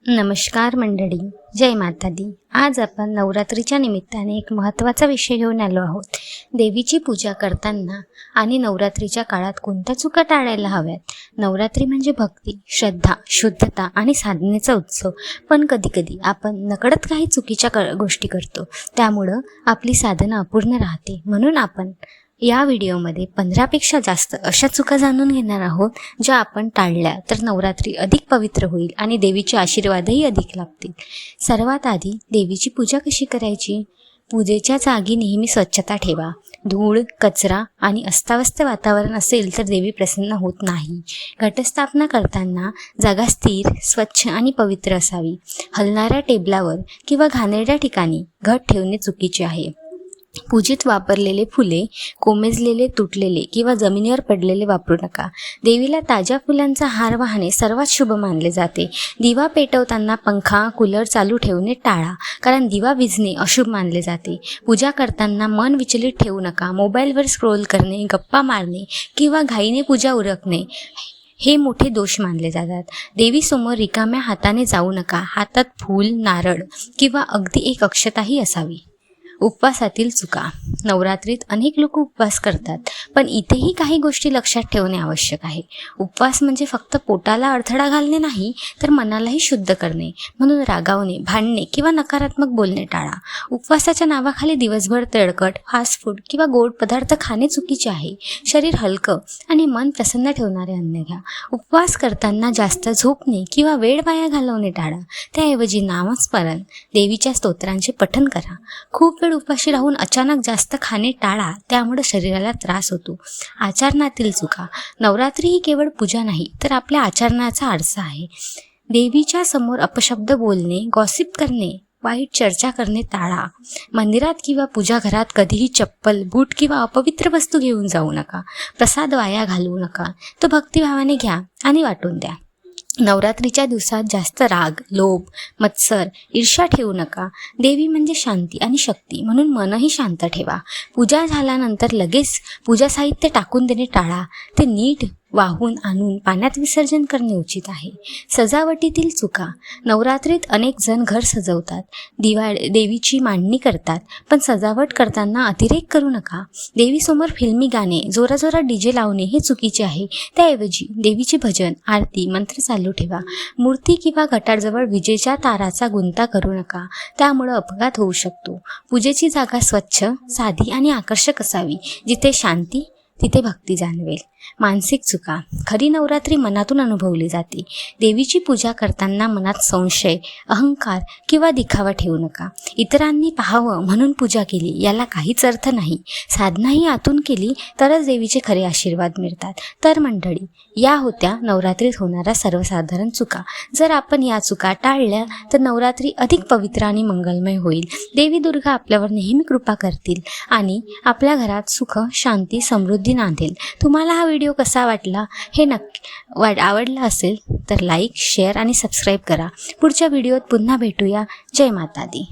नमस्कार मंडळी, जय माता दी। आज आपण नवरात्रीच्या निमित्ताने एक महत्त्वाचा विषय घेऊन आलो आहोत। देवीची पूजा करताना आणि नवरात्रीच्या काळात कोणत्या चुका टाळायला हव्यात। नवरात्री म्हणजे भक्ती, श्रद्धा, शुद्धता आणि साधनेचा उत्सव, पण कधीकधी आपण नकळत काही चुकीच्या गोष्टी करतो, त्यामुळं आपली साधना अपूर्ण राहते। म्हणून आपण या व्हिडिओमध्ये 15पेक्षा जास्त अशा चुका जाणून घेणार आहोत, ज्या आपण टाळल्या तर नवरात्री अधिक पवित्र होईल आणि देवीचे आशीर्वादही अधिक लाभतील। सर्वात आधी देवीची पूजा कशी करायची। पूजेच्या जागी नेहमी स्वच्छता ठेवा। धूळ, कचरा आणि अस्ताव्यस्त वातावरण असेल तर देवी प्रसन्न होत नाही। घटस्थापना करताना जागा स्थिर, स्वच्छ आणि पवित्र असावी। हलणाऱ्या टेबलावर किंवा घाणेरड्या ठिकाणी घट ठेवणे चुकीचे आहे। पूजेत वापरलेले फुले कोमेजलेले, तुटलेले किंवा जमिनीवर पडलेले वापरू नका। देवीला ताज्या फुलांचा हार वाहणे सर्वात शुभ मानले जाते। दिवा पेटवताना पंखा, कूलर चालू ठेवणे टाळा, कारण दिवा विझणे अशुभ मानले जाते। पूजा करताना मन विचलित ठेवू नका। मोबाईलवर स्क्रोल करणे, गप्पा मारणे किंवा घाईने पूजा उरकणे हे मोठे दोष मानले जातात। देवीसमोर रिकाम्या हाताने जाऊ नका। हातात फूल, नारळ किंवा अगदी एक अक्षताही असावी। उपवासातील चुका। नवरात्रीत अनेक लोक उपवास करतात, पण इथेही काही गोष्टी लक्षात ठेवणे आवश्यक आहे। उपवास म्हणजे फक्त पोटाला अडथळा घालणे नाही, तर मनालाही शुद्ध करणे। म्हणून रागावणे, भांडणे किंवा नकारात्मक बोलणे टाळा। उपवासाच्या नावाखाली दिवसभर तेलकट, फास्ट फूड किंवा गोड पदार्थ खाणे चुकीचे आहे। शरीर हलकं आणि मन प्रसन्न ठेवणारे अन्न घ्या। उपवास करताना जास्त झोपणे किंवा वेळ वाया घालवणे टाळा। त्याऐवजी नामस्मरण, देवीच्या स्तोत्रांचे पठण करा। खूप उपाशी राहून अचानक जास्त खाणे टाळा, त्यामुळे शरीराला त्रास होतो। आचरणातील चुका। नवरात्री ही केवळ पूजा नाही, तर आपल्या आचरणाचा आरसा आहे। देवीच्या समोर अपशब्द बोलणे, गॉसिप करणे, वाईट चर्चा करणे टाळा। मंदिरात किंवा पूजा घरात कधीही चप्पल, बूट किंवा अपवित्र वस्तू घेऊन जाऊ नका। प्रसाद वाया घालवू नका, तो भक्तिभावाने घ्या आणि वाटून द्या। नवरात्रीच्या दिवसात जास्त राग, लोभ, मत्सर, ईर्ष्या ठेवू नका। देवी म्हणजे शांती आणि शक्ती, म्हणून मनही शांत ठेवा। पूजा झाल्यानंतर लगेच पूजा साहित्य टाकून देणे टाळा। ते नीट वाहून आणून पाण्यात विसर्जन करणे उचित आहे। सजावटीतील चुका। नवरात्रीत अनेक जण घर सजवतात, देवीची मांडणी करतात, पण सजावट करताना अतिरेक करू नका। देवीसमोर फिल्मी गाणे, जोराजोरात डीजे लावणे हे चुकीचे आहे। त्याऐवजी देवीचे भजन, आरती, मंत्र चालू ठेवा। मूर्ती किंवा घटाजवळ विजेच्या ताराचा गुंता करू नका, त्यामुळे अपघात होऊ शकतो। पूजेची जागा स्वच्छ, साधी आणि आकर्षक असावी। जिथे शांती तिथे भक्ती जाणवेल। मानसिक चुका। खरी नवरात्री मनातून अनुभवली जाते। देवीची पूजा करताना मनात संशय, अहंकार किंवा दिखावा ठेवू नका। इतरांनी पाहावं म्हणून पूजा केली याला काहीच अर्थ नाही। साधनाही आतून केली तरच देवीचे खरे आशीर्वाद मिळतात। तर मंडळी, या होत्या नवरात्रीत होणाऱ्या सर्वसाधारण चुका। जर आपण या चुका टाळल्या तर नवरात्री अधिक पवित्र आणि मंगलमय होईल। देवी दुर्गा आपल्यावर नेहमी कृपा करतील आणि आपल्या घरात सुख, शांती, समृद्धी नांदेल। तुम्हाला हा व्हिडिओ कसा वाटला हे नक्की आवडला असेल तर लाईक, शेअर आणि सबस्क्राईब करा। पुढच्या व्हिडिओत पुन्हा भेटूया। जय माता दी।